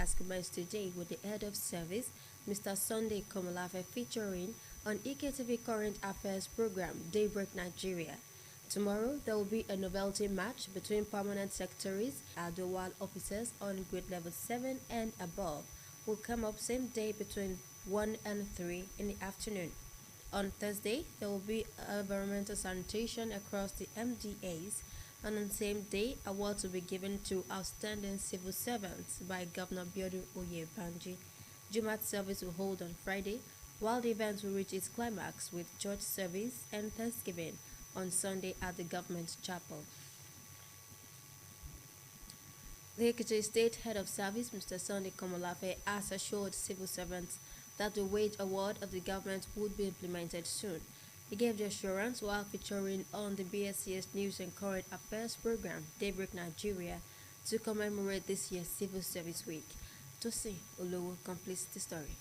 has commenced today with the head of service, Mr. Sunday Komolafe, featuring on EKTV Current Affairs program Daybreak Nigeria. Tomorrow, there will be a novelty match between permanent secretaries and dual officers on grade level 7 and above. Will come up same day between 1 and 3 in the afternoon. On Thursday, there will be environmental sanitation across the MDAs, and on the same day, awards will be given to outstanding civil servants by Governor Biodun Oyebanji. Jumat service will hold on Friday, while the event will reach its climax with church service and Thanksgiving on Sunday at the government chapel. The Ekiti State Head of Service, Mr. Sunday Komolafe, has assured civil servants that the wage award of the government would be implemented soon. He gave the assurance while featuring on the BSCS News and Current Affairs program, Daybreak Nigeria, to commemorate this year's Civil Service Week. Tosin Olowo completes the story.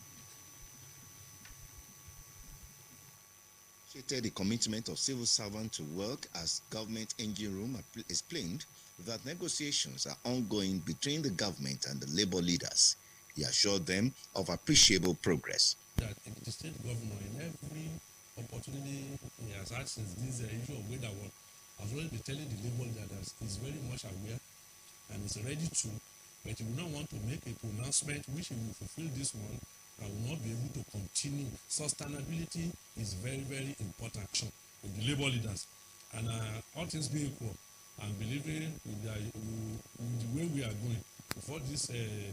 The commitment of civil servants to work as government engine room explained that negotiations are ongoing between the government and the labor leaders. He assured them of appreciable progress. That the state governor, in every opportunity he has had since this issue of weather war, has always been telling the labor leaders he's very much aware and is ready to, but he will not want to make a pronouncement which he will fulfill this one and will not be able to continue. Sustainability is very, very important with the labor leaders. And all things being equal, I'm believing with the way we are going, before this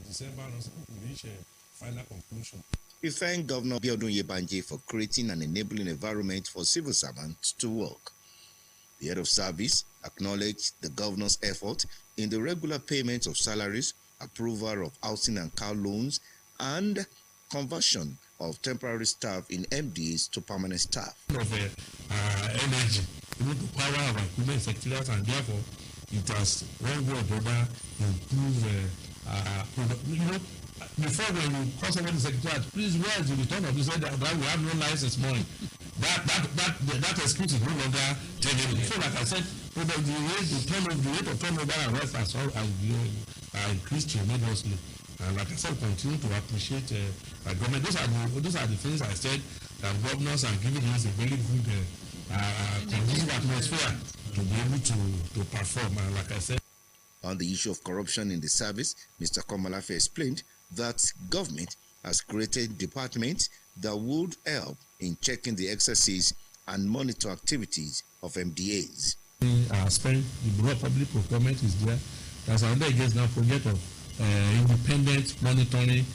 December, we reach a final conclusion. We thank Governor Biodun Oyebanji for creating an enabling environment for civil servants to work. The head of service acknowledged the governor's effort in the regular payment of salaries, approval of housing and car loans, and conversion of temporary staff in MDs to permanent staff. Of energy, to power our equipment secretariats, and therefore it has one way or the other improve. Before when you call somebody secretariat, please, where is the return of this? That we have no license money. That excuse is no longer taken. So, like I said, the rate of turnover and rest as well as increased tremendously. And like I said, continue to appreciate government. Those are the things I said that governors are giving us a very good conducive atmosphere to be able to perform. And like I said, on the issue of corruption in the service, Mr. Komolafe explained that government has created departments that would help in checking the excesses and monitor activities of MDAs. Spend the Bureau of Public Procurement is there. There's another against now project of independent monitoring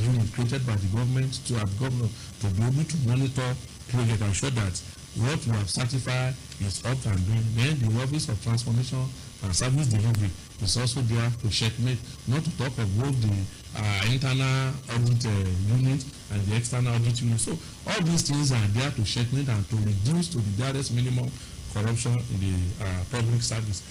unit created by the government to have government to be able to monitor project and ensure that what we have certified is up and doing. Then the Office of Transformation and Service Delivery is also there to checkmate, not to talk of both the internal audit unit and the external audit unit. So all these things are there to checkmate and to reduce to the barest minimum corruption in the public service.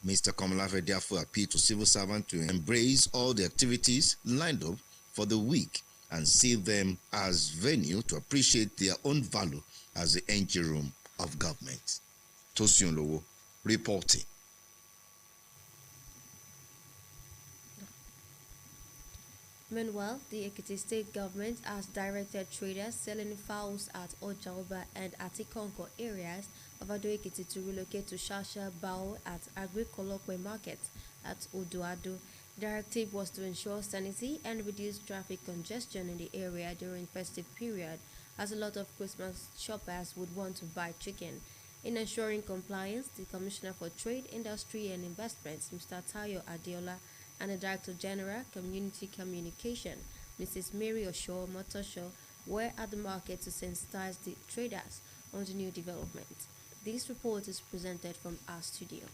Mr. Komolafe therefore appealed to civil servants to embrace all the activities lined up for the week and see them as venue to appreciate their own value as the engine room of government. Tosin Olowo reporting. Meanwhile, the Ekiti State government has directed traders selling fowls at Ojaoba and Atikonko areas of Ado Ekiti to relocate to Shasha Bao at Agricolokwe Market at Odoado. The directive was to ensure sanity and reduce traffic congestion in the area during festive period, as a lot of Christmas shoppers would want to buy chicken. In ensuring compliance, the Commissioner for Trade, Industry and Investments, Mr. Tayo Adeola, and the Director General, Community Communication, Mrs. Mary Osho Motosho, were at the market to sensitize the traders on the new development. This report is presented from our studio.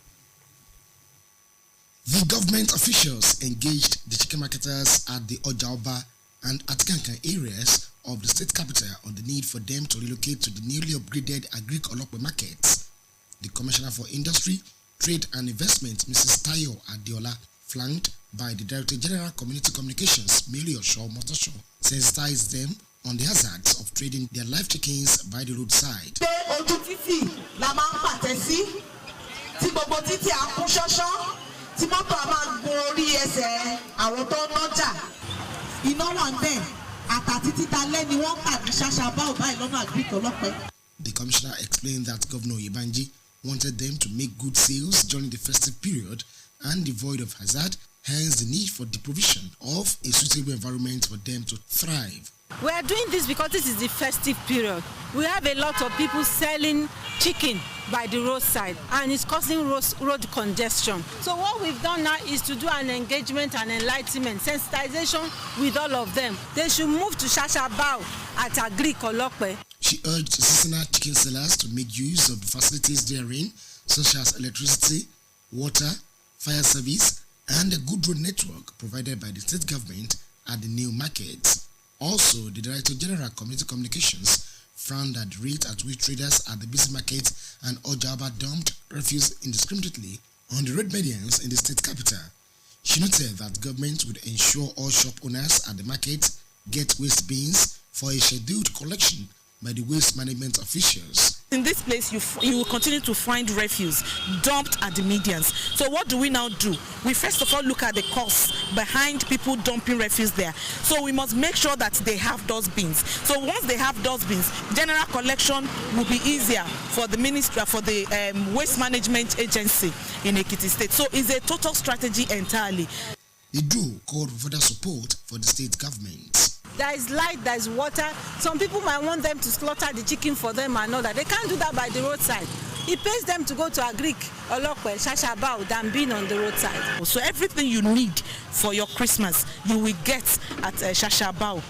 The government officials engaged the chicken marketers at the Ojaoba and Atikankan areas of the state capital on the need for them to relocate to the newly upgraded Agricolokwe markets. The Commissioner for Industry, Trade and Investment, Mrs. Tayo Adeola, flanked by the Director General Community Communications, Mary Osho Motosho, sensitized them on the hazards of trading their live chickens by the roadside. tí mọ́tò a máa gun orí ẹsẹ̀ àwọn tó ń nọ́jà iná wà ń bẹ̀ àtàtí títa lẹ́ni wọ́n kà ní ṣáṣá báwo báyìí lọ́nà àgbíkì ọlọ́pẹ́. The commissioner explained that Governor Yebanji wanted them to make good sales during the festive period and devoid of hazard, hence the need for the provision of a suitable environment for them to thrive. We are doing this because this is the festive period. We have a lot of people selling chicken by the roadside and it's causing road congestion. So what we've done now is to do an engagement and enlightenment, sensitization with all of them. They should move to Shashabao at Agric Olokwe. She urged seasonal chicken sellers to make use of the facilities therein, such as electricity, water, fire service, and a good road network provided by the state government at the new markets. Also, the Director General Community Communications frowned at the rate at which traders at the busy market and Ojaba dumped refuse indiscriminately on the road medians in the state capital. She noted that government would ensure all shop owners at the market get waste bins for a scheduled collection by the waste management officials. In this place, you will continue to find refuse dumped at the medians. So what do we now do? We first of all look at the costs behind people dumping refuse there. So we must make sure that they have dustbins. So once they have dustbins, general collection will be easier for the ministry, for the waste management agency in Ekiti State. So it's a total strategy entirely. The DRO called for further support for the state government. There is light, there is water. Some people might want them to slaughter the chicken for them and all that. They can't do that by the roadside. It pays them to go to Agric, Olokwe, Shashabao than being on the roadside. So everything you need for your Christmas, you will get at Shashabao.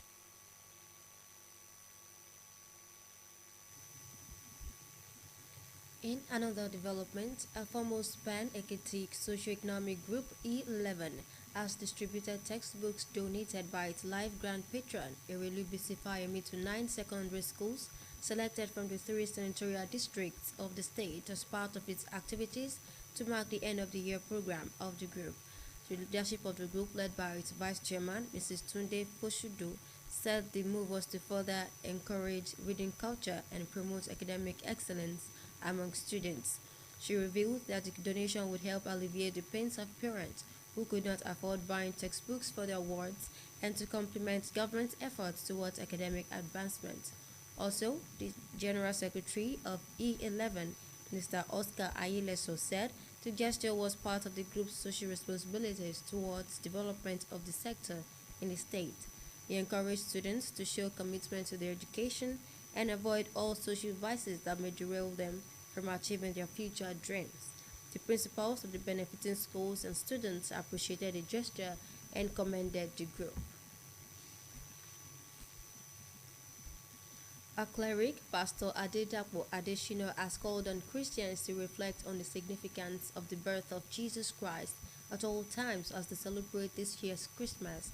In another development, a foremost pan-Ekiti socio-economic group E11 has distributed textbooks donated by its life grand patron, Erelu Bisifayemi, to 9 secondary schools selected from the 3 senatorial districts of the state as part of its activities to mark the end of the year program of the group. The leadership of the group, led by its vice chairman, Mrs. Tunde Poshudu, said the move was to further encourage reading culture and promote academic excellence among students. She revealed that the donation would help alleviate the pains of parents who could not afford buying textbooks for their wards and to complement government efforts towards academic advancement. Also, the General Secretary of E11, Mr. Oscar Ayileso, said the gesture was part of the group's social responsibilities towards development of the sector in the state. He encouraged students to show commitment to their education and avoid all social vices that may derail them from achieving their future dreams. The principals of the benefiting schools and students appreciated the gesture and commended the group. A cleric, Pastor Adedapo Adeshino, has called on Christians to reflect on the significance of the birth of Jesus Christ at all times as they celebrate this year's Christmas.